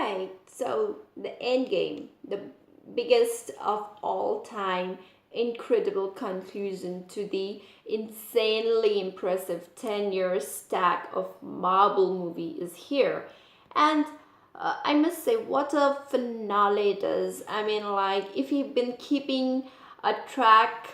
right, so the Endgame, the biggest of all time, incredible conclusion to the insanely impressive 10-year stack of Marvel movie is here. And I must say, what a finale it is. I mean, like, if you've been keeping a track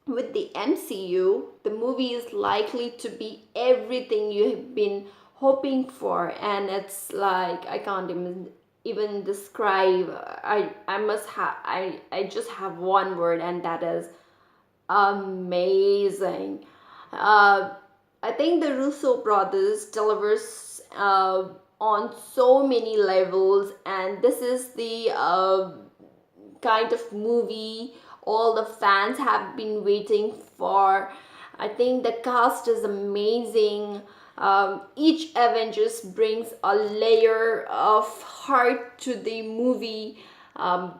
with the MCU, the movie is likely to be everything you have been hoping for, and it's like I can't even describe. I just have one word, and that is amazing. Uh, I think the Russo brothers delivers on so many levels, and this is the kind of movie all the fans have been waiting for. I think the cast is amazing. Each Avengers brings a layer of heart to the movie, and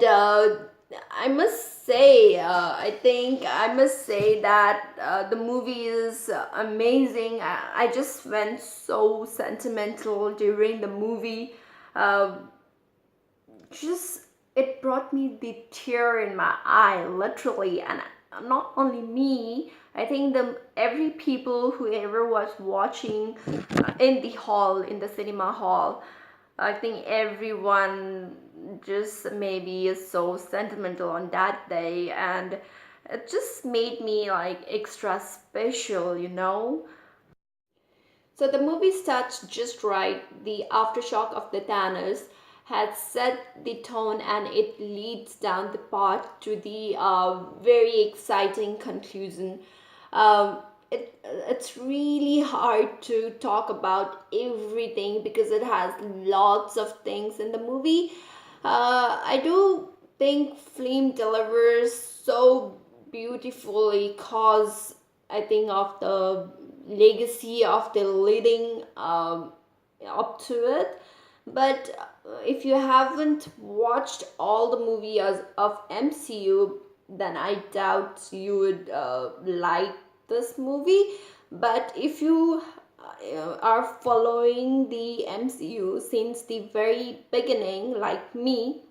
I must say, I must say that the movie is amazing. I just went so sentimental during the movie. Uh, just it brought me the tear in my eye, literally. And not only me, I think the every people who ever was watching in the hall, in the cinema hall, I think everyone just maybe is so sentimental on that day, and it just made me like extra special. So the movie starts just right. The aftershock of the Thanos had set the tone, and it leads down the path to the very exciting conclusion. It's really hard to talk about everything because it has lots of things in the movie. I do think film delivers so beautifully cause I think of the legacy of the leading up to it. But if you haven't watched all the movies of MCU, then I doubt you would like this movie. But if you are following the MCU since the very beginning, like me,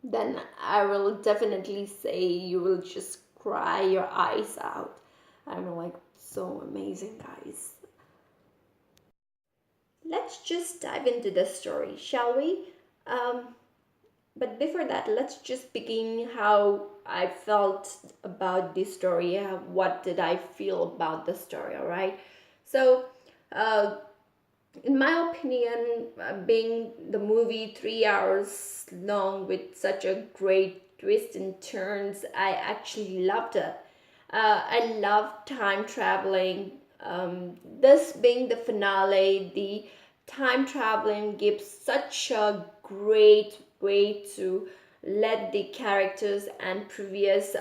then I will definitely say you will just cry your eyes out. I'm like so amazing, guys. Let's just dive into the story, shall we? Um, but before that, let's just begin how I felt about this story. What did I feel about the story? All right. So, uh, in my opinion, being the movie 3 hours long with such a great twist and turns, I actually loved it. I love time traveling. This being the finale, the time traveling gives such a great way to let the characters and previous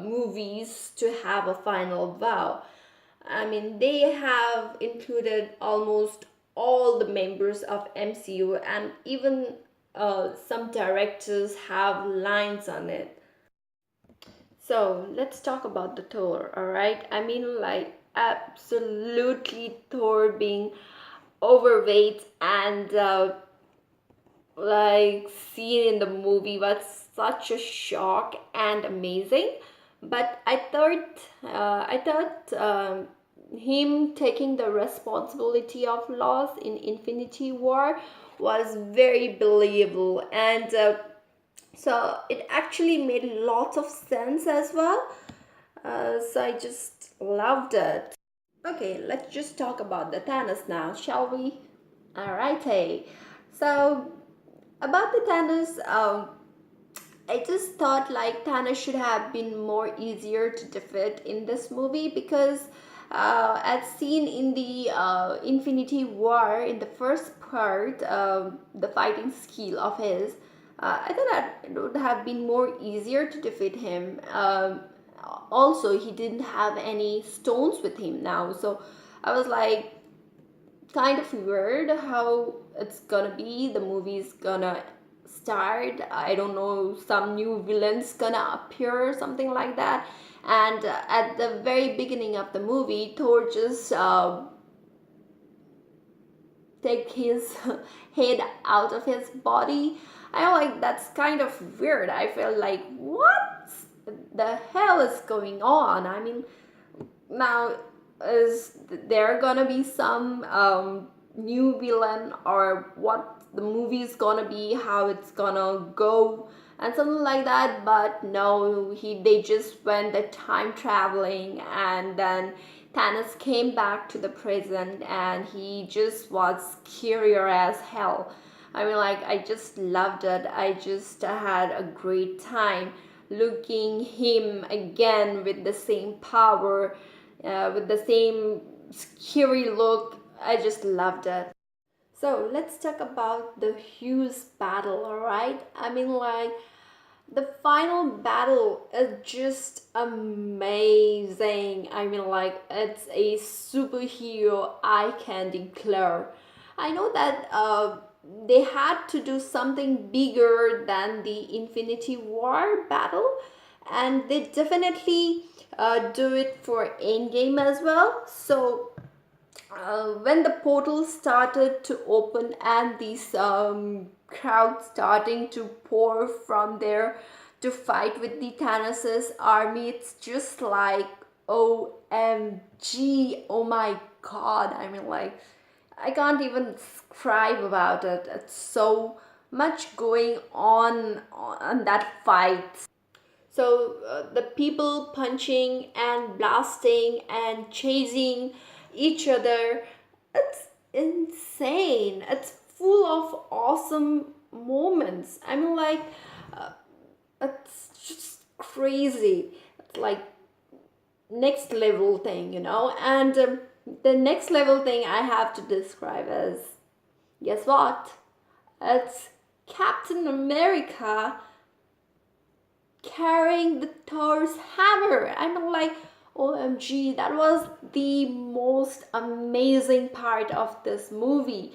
movies to have a final vow. I mean, they have included almost all the members of MCU, and even some directors have lines on it. So let's talk about the Thor, alright? I mean, like, absolutely Thor being overweight and like seen in the movie was such a shock and amazing. But I thought him taking the responsibility of loss in Infinity War was very believable, and so it actually made lots of sense as well. So I just loved it. Okay, let's just talk about the Thanos now, shall we? Alrighty. So about the Thanos, I just thought like Thanos should have been more easier to defeat in this movie because, as seen in the Infinity War in the first part, the fighting skill of his, I thought that it would have been more easier to defeat him. Also, he didn't have any stones with him now, so I was like kind of weird how it's gonna be. The movie's gonna start. I don't know, some new villains gonna appear or something like that. And at the very beginning of the movie, Thor just take his head out of his body. I like that's kind of weird. I felt like what the hell is going on? I mean, now is there gonna be some new villain, or what the movie is gonna be, how it's gonna go, and something like that. But no, they just went the time traveling, and then Thanos came back to the present, and he just was scarier as hell. I mean, like, I just loved it. I just had a great time looking him again with the same power, with the same scary look. I just loved it. So let's talk about the huge battle, alright? I mean, like, the final battle is just amazing. I mean, like, it's a superhero I can declare. I know that they had to do something bigger than the Infinity War battle, and they definitely do it for Endgame as well. So when the portal started to open and these crowd starting to pour from there to fight with the Thanos' army, it's just like OMG, oh my god. I mean, like, I can't even describe about it. It's so much going on that fight. So the people punching and blasting and chasing each other, it's insane. It's full of awesome moments. I mean, like, uh, it's just crazy. It's like next level thing, And the next level thing I have to describe is, guess what? It's Captain America carrying the Thor's hammer. I mean, like, OMG, that was the most amazing part of this movie.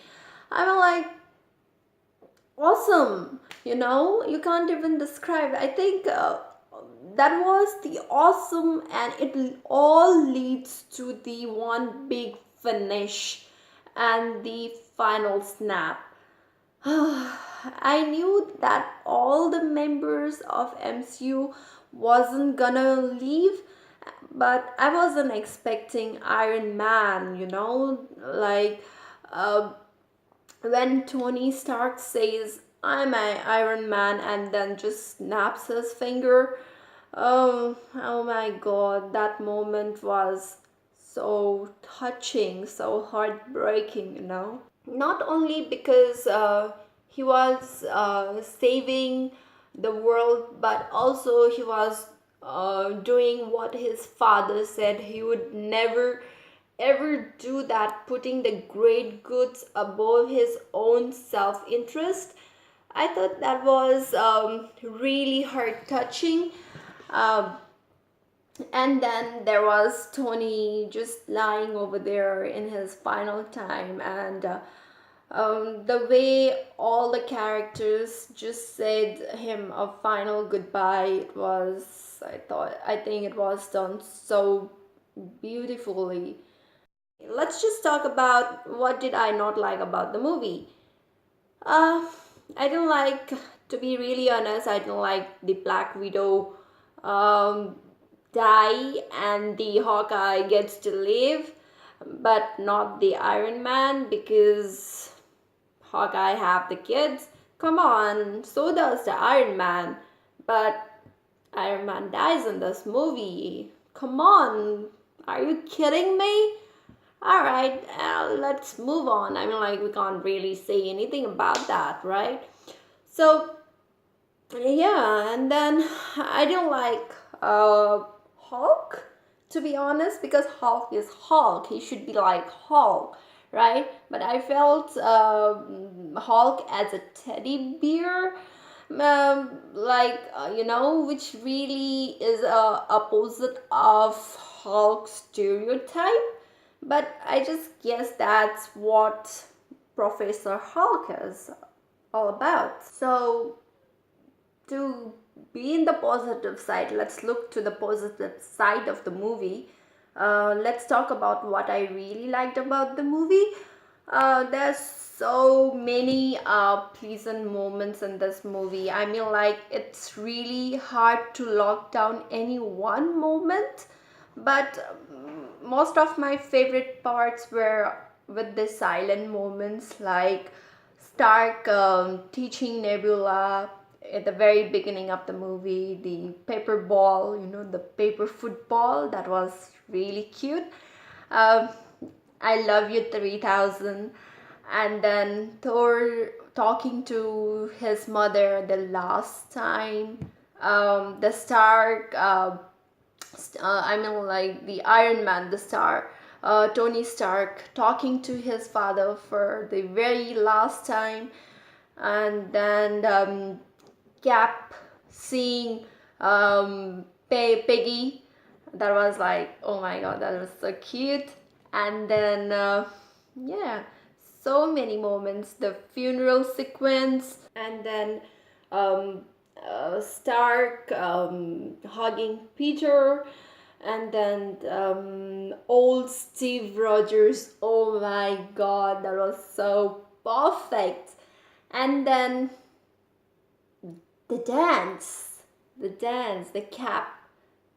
I mean, like, awesome. You can't even describe. I think that was the awesome, and it all leads to the one big finish and the final snap. I knew that all the members of MCU wasn't gonna leave, but I wasn't expecting Iron Man, like uh, when Tony Stark says, I'm an Iron Man, and then just snaps his finger. Oh my god, that moment was so touching, so heartbreaking. Not only because he was saving the world, but also he was doing what his father said he would never ever do, that putting the great goods above his own self-interest. I thought that was really heart touching. um, and then there was Tony just lying over there in his final time, and the way all the characters just said him a final goodbye, it was, I think it was done so beautifully. Let's just talk about what did I not like about the movie. uh I didn't like, to be really honest, I didn't like the Black Widow um die and the Hawkeye gets to live, but not the Iron Man, because Hawkeye have the kids. Come on, so does the Iron Man. But Iron Man dies in this movie. Come on, are you kidding me? Alright, let's move on. I mean, like, we can't really say anything about that, right? So, yeah, and then I didn't like Hulk, to be honest, because Hulk is Hulk. He should be like Hulk, right? But I felt Hulk as a teddy bear, like, which really is a opposite of Hulk stereotype. But I just guess that's what Professor Hulk is all about. So, to be in the positive side, let's look to the positive side of the movie. Let's talk about what I really liked about the movie. There's so many pleasant moments in this movie. I mean, like, it's really hard to lock down any one moment, but most of my favorite parts were with the silent moments, like Stark teaching Nebula at the very beginning of the movie the paper ball, the paper football. That was really cute. Um, I love you 3000. And then Thor talking to his mother the last time. The Stark, I mean, like the Iron Man, the Star, Tony Stark talking to his father for the very last time. And then Cap seeing Peggy. That was like, oh my god, that was so cute. And then yeah, so many moments, the funeral sequence, and then um, Stark hugging Peter, and then old Steve Rogers. Oh my god, that was so perfect. And then the dance, the Cap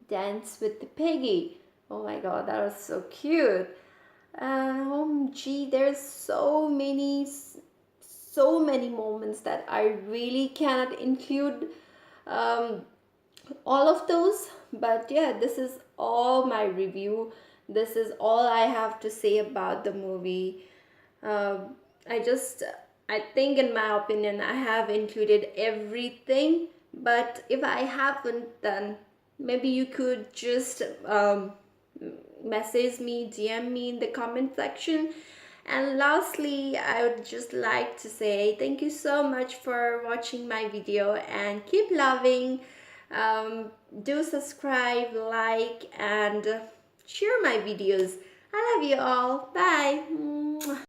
dance with the Peggy. Oh my god, that was so cute. Gee, there's so many moments that I really cannot include um, all of those. But yeah, this is all my review. This is all I have to say about the movie. Um, I just, I think, in my opinion, I have included everything. But if I haven't, then maybe you could just message me, DM me in the comment section. And lastly, I would just like to say thank you so much for watching my video and keep loving. Um, do subscribe, like, and share my videos. I love you all. Bye.